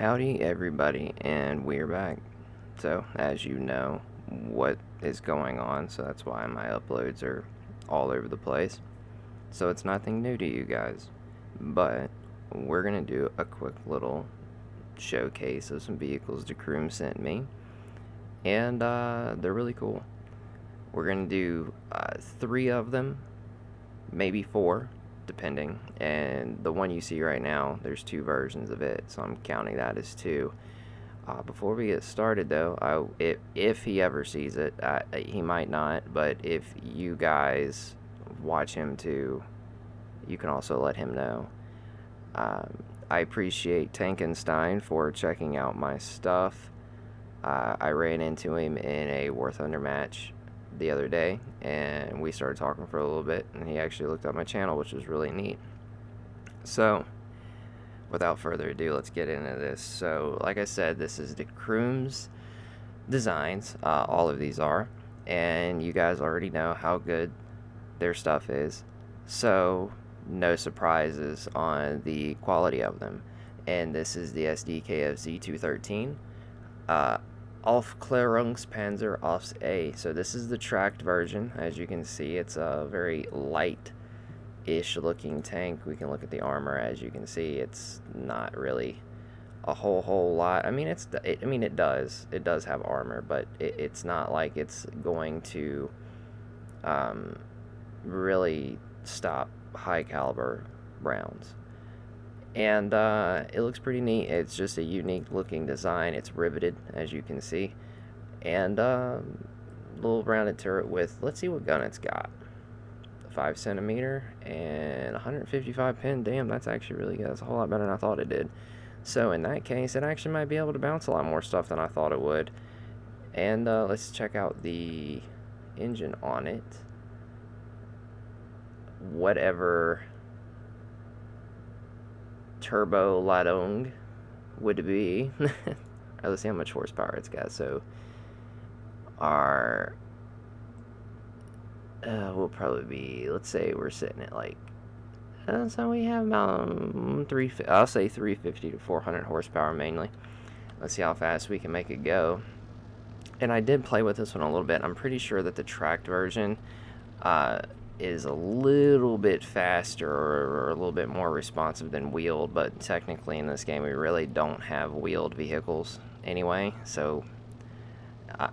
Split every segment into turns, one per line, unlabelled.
Howdy everybody, and we're back. So, as you know what is going on, so that's why my uploads are all over the place. So it's nothing new to you guys, but we're going to do a quick little showcase of some vehicles the Croom sent me, and they're really cool. We're going to do 3 of them, maybe 4, depending, and the one you see right now, there's 2 versions of it, so I'm counting that as 2. Before we get started though, if he ever sees it, he might not, but if you guys watch him too, you can also let him know. I appreciate Tankenstein for checking out my stuff. I ran into him in a War Thunder match the other day, and we started talking for a little bit, and he actually looked up my channel, which was really neat. So, without further ado, let's get into this. So, like I said, this is the Croom's designs. All of these are, and you guys already know how good their stuff is. So, no surprises on the quality of them. And this is the SDKFZ 213. Aufklärungspanzer Offs A. So this is the tracked version. As you can see, it's a very light-ish looking tank. We can look at the armor. As you can see, it's not really a whole lot. I mean, it does have armor, but it's not like it's going to really stop high caliber rounds. And it looks pretty neat. It's just a unique looking design. It's riveted, as you can see, and little rounded turret with, let's see what gun it's got. 5 centimeter and 155 pin. Damn, that's actually really good. That's a whole lot better than I thought it did. So in that case, it actually might be able to bounce a lot more stuff than I thought it would. And let's check out the engine on it. Whatever turbo ladung would be. Let's see how much horsepower it's got. So our will probably be, let's say we're sitting at like, so we have about I'll say 350 to 400 horsepower mainly. Let's see how fast we can make it go. And I did play with this one a little bit. I'm pretty sure that the tracked version is a little bit faster or a little bit more responsive than wheeled, but technically in this game we really don't have wheeled vehicles anyway, so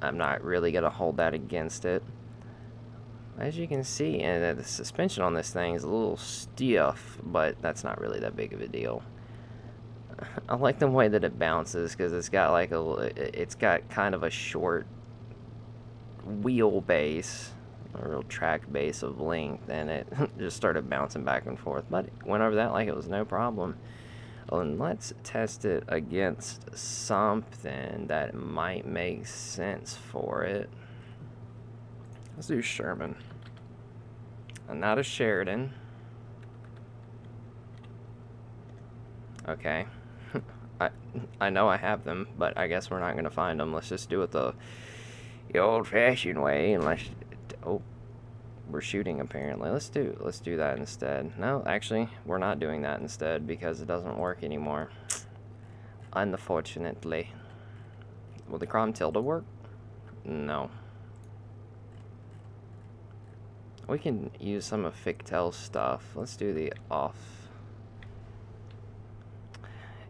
I'm not really going to hold that against it. As you can see, and the suspension on this thing is a little stiff, but that's not really that big of a deal. I like the way that it bounces because it's got like it's got kind of a short wheelbase, a real track base of length, and it just started bouncing back and forth, but it went over that like it was no problem. And let's test it against something that might make sense for it. Let's do Sherman, and not a Sheridan. Okay. I know I have them, but I guess we're not gonna find them. Let's just do it the old-fashioned way, and oh, we're shooting apparently. Let's do that instead. No, actually, we're not doing that instead because it doesn't work anymore. Unfortunately. Will the Crom Tilde work? No. We can use some of Fictel's stuff. Let's do the off.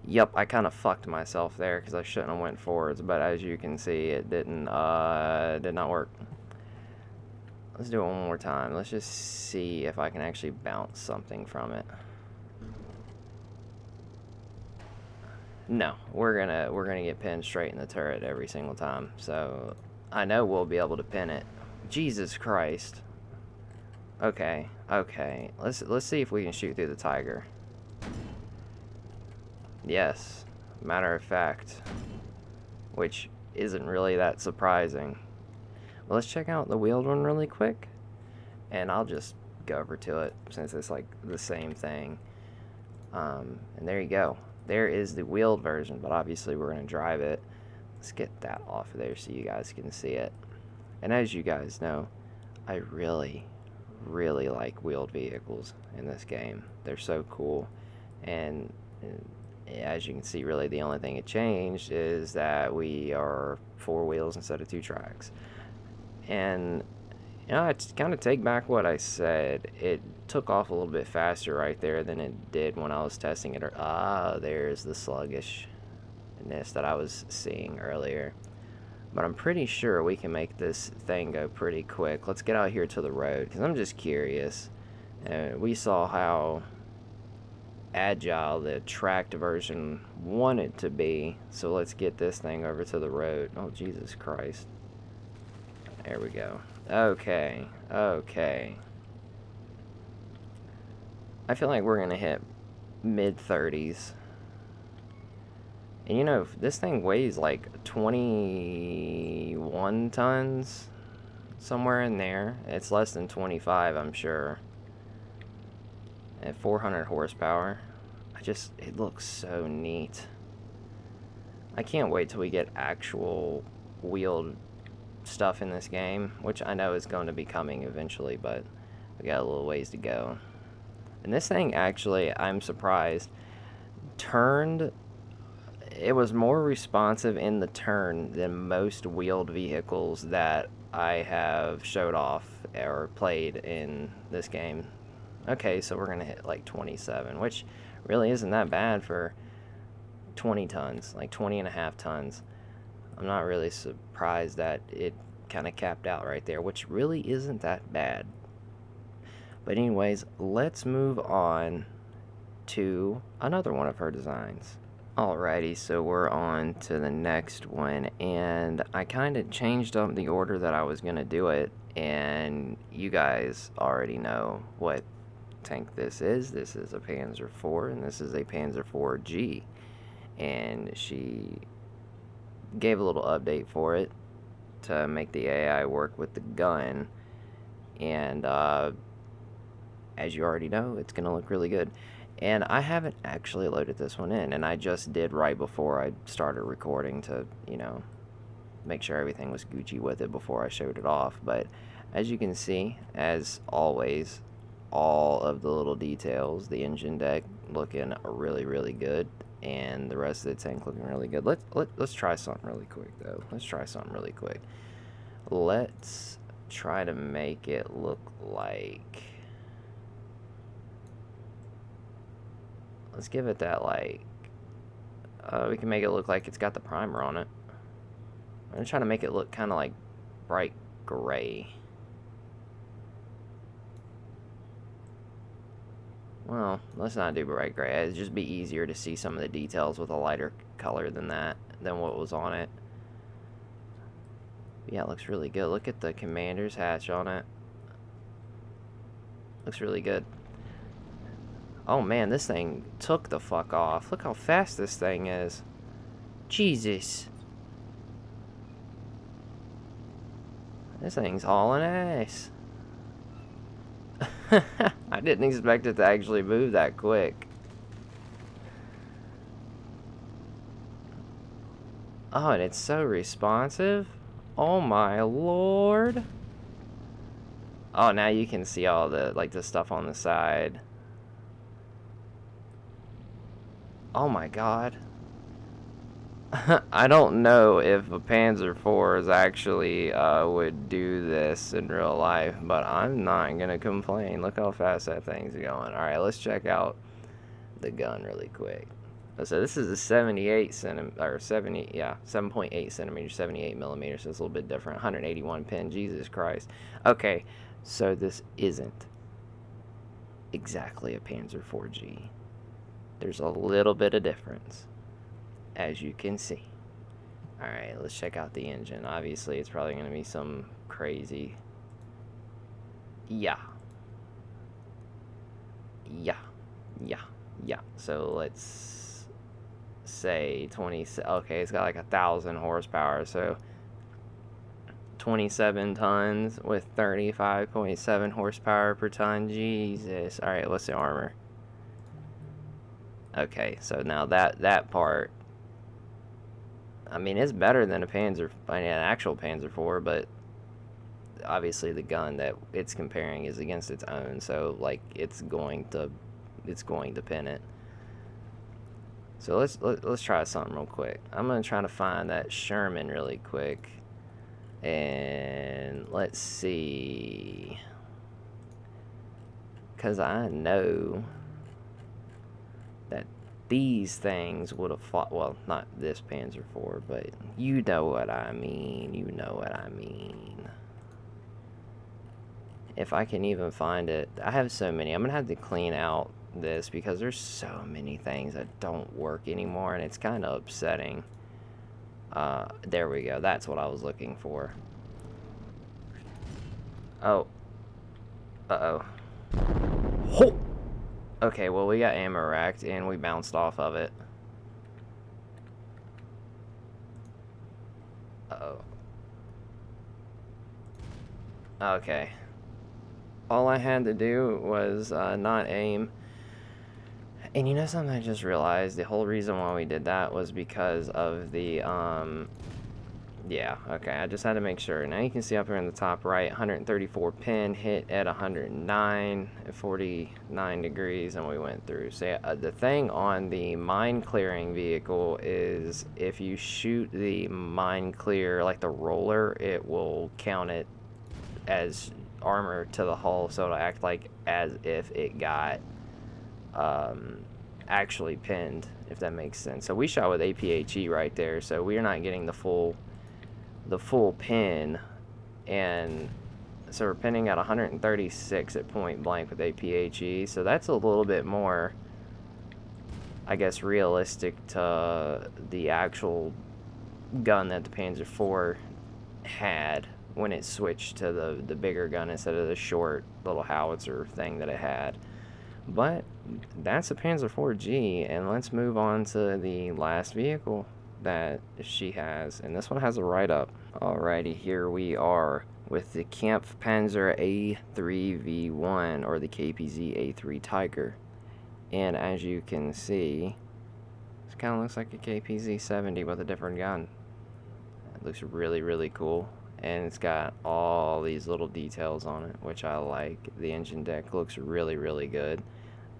Yep, I kind of fucked myself there because I shouldn't have went forwards, but as you can see, it did not work. Let's do it one more time. Let's just see if I can actually bounce something from it. No, we're gonna get pinned straight in the turret every single time. So I know we'll be able to pin it. Jesus Christ. Okay. Let's see if we can shoot through the Tiger. Yes. Matter of fact, which isn't really that surprising. Well, let's check out the wheeled one really quick, and I'll just go over to it since it's like the same thing. And there you go. There is the wheeled version, but obviously we're going to drive it. Let's get that off of there so you guys can see it. And as you guys know, I really like wheeled vehicles in this game. They're so cool, and As you can see, really the only thing it changed is that we are 4 wheels instead of 2 tracks. And I kind of take back what I said. It took off a little bit faster right there than it did when I was testing it. There's the sluggishness that I was seeing earlier. But I'm pretty sure we can make this thing go pretty quick. Let's get out here to the road, because I'm just curious. We saw how agile the tracked version wanted to be, so let's get this thing over to the road. Oh, Jesus Christ. There we go. Okay. I feel like we're gonna hit mid-30s. And this thing weighs like 21 tons, somewhere in there. It's less than 25, I'm sure. At 400 horsepower. It looks so neat. I can't wait till we get actual wheeled stuff in this game, which I know is going to be coming eventually, but we got a little ways to go. And this thing actually, I'm surprised, it was more responsive in the turn than most wheeled vehicles that I have showed off or played in this game. Okay, so we're going to hit like 27, which really isn't that bad for 20 tons, like 20 and a half tons. I'm not really surprised that it kind of capped out right there, which really isn't that bad. But anyways, let's move on to another one of her designs. Alrighty, so we're on to the next one, and I kind of changed up the order that I was going to do it, and you guys already know what tank this is. This is a Panzer IV, and this is a Panzer IV-G, and she gave a little update for it to make the AI work with the gun, and as you already know, it's going to look really good. And I haven't actually loaded this one in, and I just did right before I started recording to, make sure everything was Gucci with it before I showed it off. But as you can see, as always, all of the little details, the engine deck looking really, really good, and the rest of the tank looking really good. Let's try something really quick, though. Let's try to make it look like... Let's give it that, we can make it look like it's got the primer on it. I'm going to try to make it look kind of like bright gray. Well, let's not do bright gray. It'd just be easier to see some of the details with a lighter color than what was on it. Yeah, it looks really good. Look at the commander's hatch on it. Looks really good. Oh man, this thing took the fuck off. Look how fast this thing is. Jesus. This thing's hauling ass. I didn't expect it to actually move that quick. Oh, and it's so responsive. Oh my lord. Oh, now you can see all the, the stuff on the side. Oh my god. I don't know if a Panzer IV is actually would do this in real life, but I'm not gonna complain. Look how fast that thing's going. Alright, let's check out the gun really quick. So this is a 7.8 centimeters, 78 millimeters, so it's a little bit different. 181 pin, Jesus Christ. Okay, so this isn't exactly a Panzer IV-G. There's a little bit of difference, as you can see. Alright, let's check out the engine. Obviously, it's probably going to be some crazy... Yeah. So let's say 20... Okay, it's got like 1,000 horsepower, so 27 tons with 35.7 horsepower per ton. Jesus. Alright, what's the armor? Okay, so now that part, I mean, it's better than an actual Panzer IV, but obviously the gun that it's comparing is against its own, so it's going to pin it. So let's try something real quick. I'm gonna try to find that Sherman really quick, and let's see, cause I know that these things would have fought. Well, not this Panzer IV, but you know what I mean. You know what I mean. If I can even find it, I have so many. I'm gonna have to clean out this because there's so many things that don't work anymore, and it's kind of upsetting. There we go. That's what I was looking for. Oh. Uh-oh. Ho! Okay, well, we got ammo racked, and we bounced off of it. Uh-oh. Okay. All I had to do was not aim. And you know something I just realized? The whole reason why we did that was because of the, yeah, okay, I just had to make sure. Now you can see up here in the top right, 134 pin, hit at 109 at 49 degrees, and we went through. So yeah, the thing on the mine clearing vehicle is if you shoot the mine clear, like the roller, it will count it as armor to the hull, so it'll act like as if it got actually pinned, if that makes sense. So we shot with APHE right there, so we're not getting the full pin, and so we're pinning at 136 at point blank with APHE, so that's a little bit more, I guess, realistic to the actual gun that the Panzer IV had when it switched to the bigger gun instead of the short little howitzer thing that it had. But that's a Panzer IV-G, and let's move on to the last vehicle that she has, and this one has a write-up. Alrighty, here we are with the Kampfpanzer A3V1, or the KPZ A3 Tiger. And as you can see, this kind of looks like a KPZ 70 with a different gun. It looks really, really cool. And it's got all these little details on it, which I like. The engine deck looks really, really good.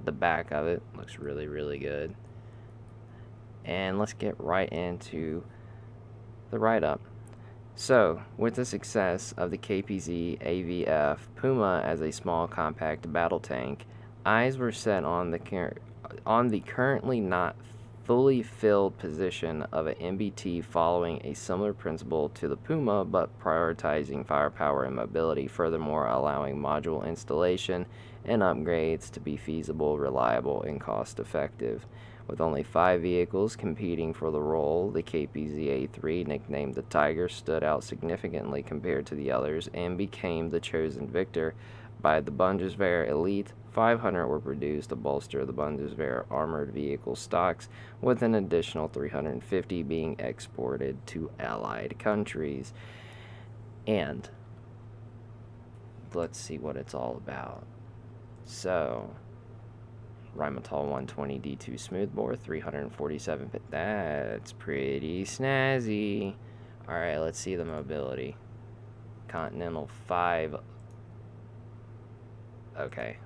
The back of it looks really, really good. And let's get right into the write-up. So, with the success of the KPZ AVF Puma as a small compact battle tank, eyes were set on the currently not fully filled position of an MBT, following a similar principle to the Puma, but prioritizing firepower and mobility, furthermore allowing module installation and upgrades to be feasible, reliable, and cost-effective. With only 5 vehicles competing for the role, the KPZ A3, nicknamed the Tiger, stood out significantly compared to the others and became the chosen victor. By the Bundeswehr Elite, 500 were produced to bolster the Bundeswehr armored vehicle stocks, with an additional 350 being exported to allied countries. And let's see what it's all about. So, Rheinmetall 120 D2 smoothbore, 347 pit. That's pretty snazzy. Alright, let's see the mobility. Continental 5. Okay.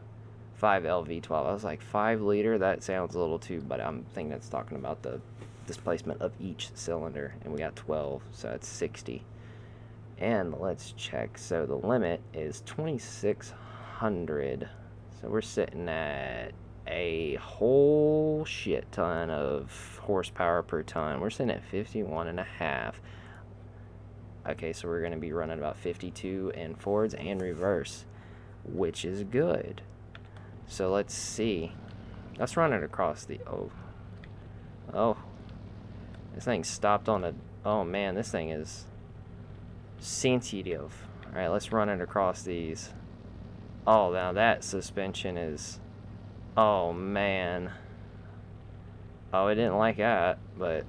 5 LV12. I was like, 5 liter? That sounds a little too, but I'm thinking that's talking about the displacement of each cylinder. And we got 12, so that's 60. And let's check. So the limit is 2,600. So we're sitting at a whole shit ton of horsepower per ton. We're sitting at 51.5. Okay, so we're going to be running about 52 in forwards and reverse, which is good. So let's see. Let's run it across the... Oh. This thing stopped on a... Oh, man, this thing is sensitive. Alright, let's run it across these. Oh, now that suspension is... Oh, man. Oh, it didn't like that, but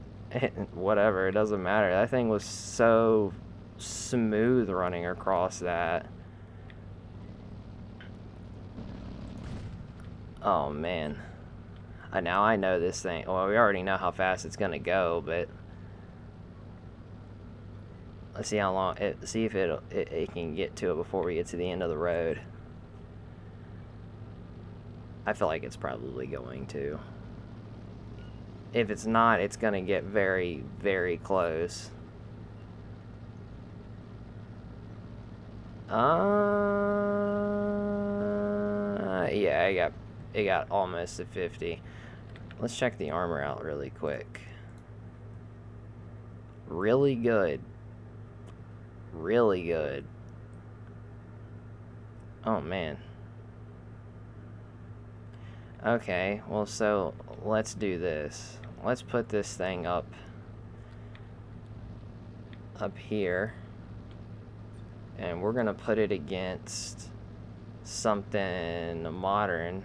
whatever, it doesn't matter. That thing was so smooth running across that. Oh, man. Now I know this thing. Well, we already know how fast it's going to go, but... Let's see how long... see if it can get to it before we get to the end of the road. I feel like it's probably going to. If it's not, it's going to get very, very close. Yeah, it got almost to 50. Let's check the armor out really quick. Really good. Really good. Oh, man. Okay, well, so let's do this. Let's put this thing up here. And we're going to put it against something modern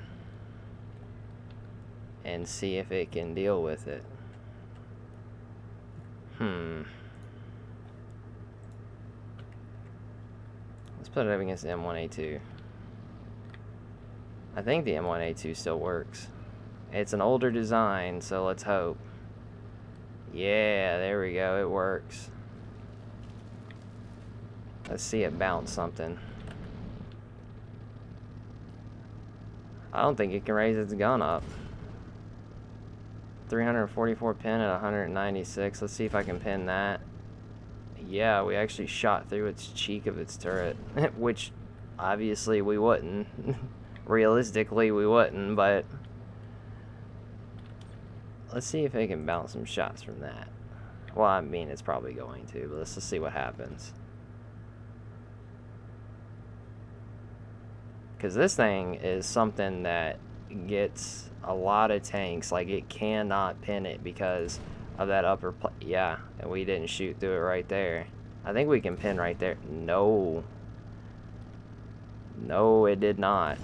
and see if it can deal with it. Let's put it up against the M1A2. I think the M1A2 still works. It's an older design, so let's hope. Yeah, there we go, it works. Let's see it bounce something. I don't think it can raise its gun up. 344 pin at 196. Let's see if I can pin that. Yeah, we actually shot through its cheek of its turret, which obviously we wouldn't. Realistically, we wouldn't, but let's see if it can bounce some shots from that. Well, I mean, it's probably going to, but let's just see what happens. Because this thing is something that gets a lot of tanks. Like, it cannot pin it because of that upper yeah, and we didn't shoot through it right there. I think we can pin right there. No, it did not.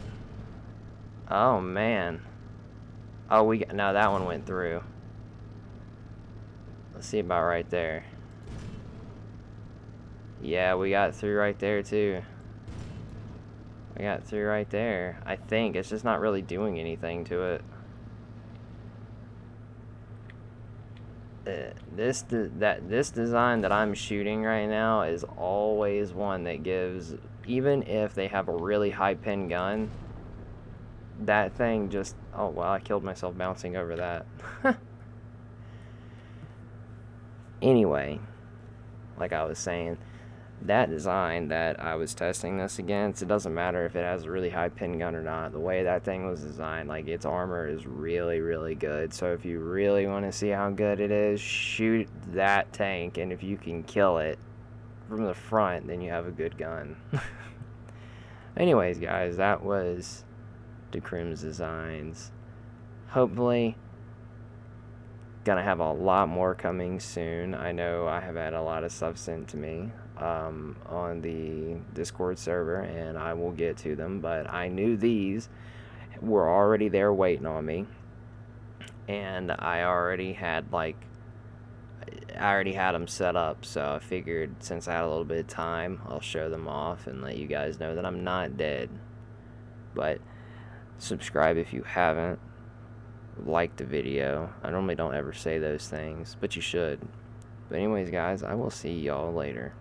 Oh, man. Oh, no, that one went through. Let's see about right there. Yeah, we got through right there too. We got through right there. I think it's just not really doing anything to it. This design that I'm shooting right now is always one that gives, even if they have a really high pin gun, that thing just, oh wow, I killed myself bouncing over that. Anyway, like I was saying, that design that I was testing this against, it doesn't matter if it has a really high pin gun or not. The way that thing was designed, like, its armor is really, really good. So if you really want to see how good it is, shoot that tank, and if you can kill it from the front, then you have a good gun. Anyways, guys, that was Decrim's Designs. Hopefully gonna have a lot more coming soon. I know I have had a lot of stuff sent to me on the Discord server, and I will get to them, but I knew these were already there waiting on me, and I already had them set up, so I figured since I had a little bit of time, I'll show them off and let you guys know that I'm not dead. But subscribe if you haven't. Like the video. I normally don't ever say those things, but you should. But anyways, guys, I will see y'all later.